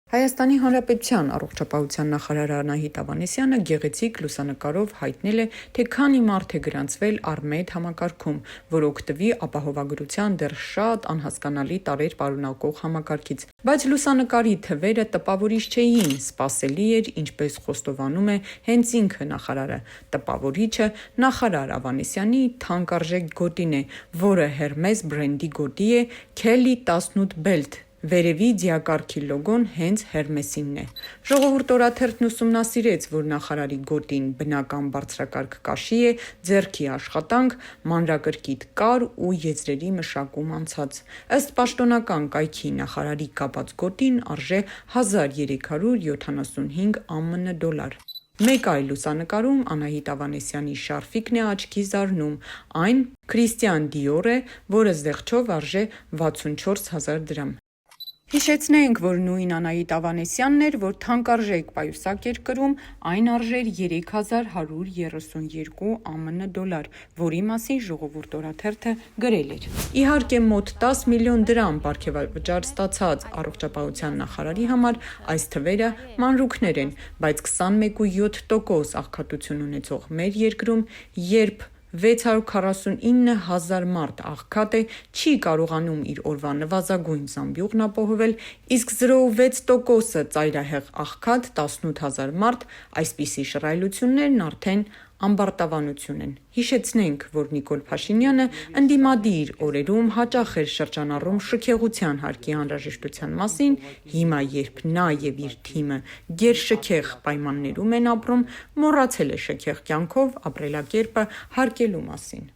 Հայաստանի Հանրապետության առողջապահության նախարար Անահիտ Ավանեսյանը գեղեցիկ լուսանկարով հայտնել է, թե քանի մարդ է գրանցվել Արմեդ համակարգում, որ օգտվի ապահովագրության դեռ շատ անհասկանալի տարրեր պարունակող համակարգից, բայց լուսանկարի թվերը տպավորիչ չէին, սպասելի էր, ինչպես խոստովանում է հենց ինքը նախարարը։ Տպավորիչը նախարար Ավանեսյանի թանկարժեք գոտին է, որը Hermes բրենդի գոտի է, Kelly 18 Belt։ Վերևի դիակարգի լոգոն հենց Hermes-ինն է։ Ժողովուրդ օրաթերթն ուսումնասիրեց, որ նախարարի գոտին բնական բարձրակարգ կաշի է, ձեռքի աշխատանք, մանրակրկիտ կար ու եզրերի մշակում անցած։ Ըստ պաշտոնական կայքի նախարարի կապած գոտին արժե 1375 ԱՄՆ դոլար։ Մեկ այլ լուսանկարում Անահիտ Ավանեսյանի շարֆիկն է աչքի զարնում, այն Christian Dior է, որը զեղչով արժե 64 000 դրամ։ Հիշեցնենք, որ նույն Անահիտ Ավանեսյանն էր, որ թանկարժեք պայուսակ էր կրում, այն արժեր 3132 ԱՄՆ դոլար, որի մասին Ժողովուրդ օրաթերթը գրել էր։ Իհարկե մոտ 10 միլիոն դրամ պարգևաճառ ստացած առողջապահության նախարարի համար այս թվերը մանրուքներ են, բայց 21.7% աղքատություն ունեցող մեր երկրում, երբ 649 000 մարդ աղքատ է, չի կարողանում իր օրվա նվազագույն զամբյուղն ապահովել, իսկ 0.6%-ը ծայրահեղ աղքատ 18 000 մարդ, այսպիսի շռայլություններն արդեն ամբարտավանություն են։ Հիշեցնենք, որ Նիկոլ Փաշինյանը ընդդիմադիր օրերում հաճախ էր շրջանառում շքեղության հարկի անհրաժեշտության մասին, հիմա երբ նա և իր թիմը գերշքեղ պայմաններում են ապրում, մոռացել է շքեղ կյանքով ապրելակերպը հարգելու մասին։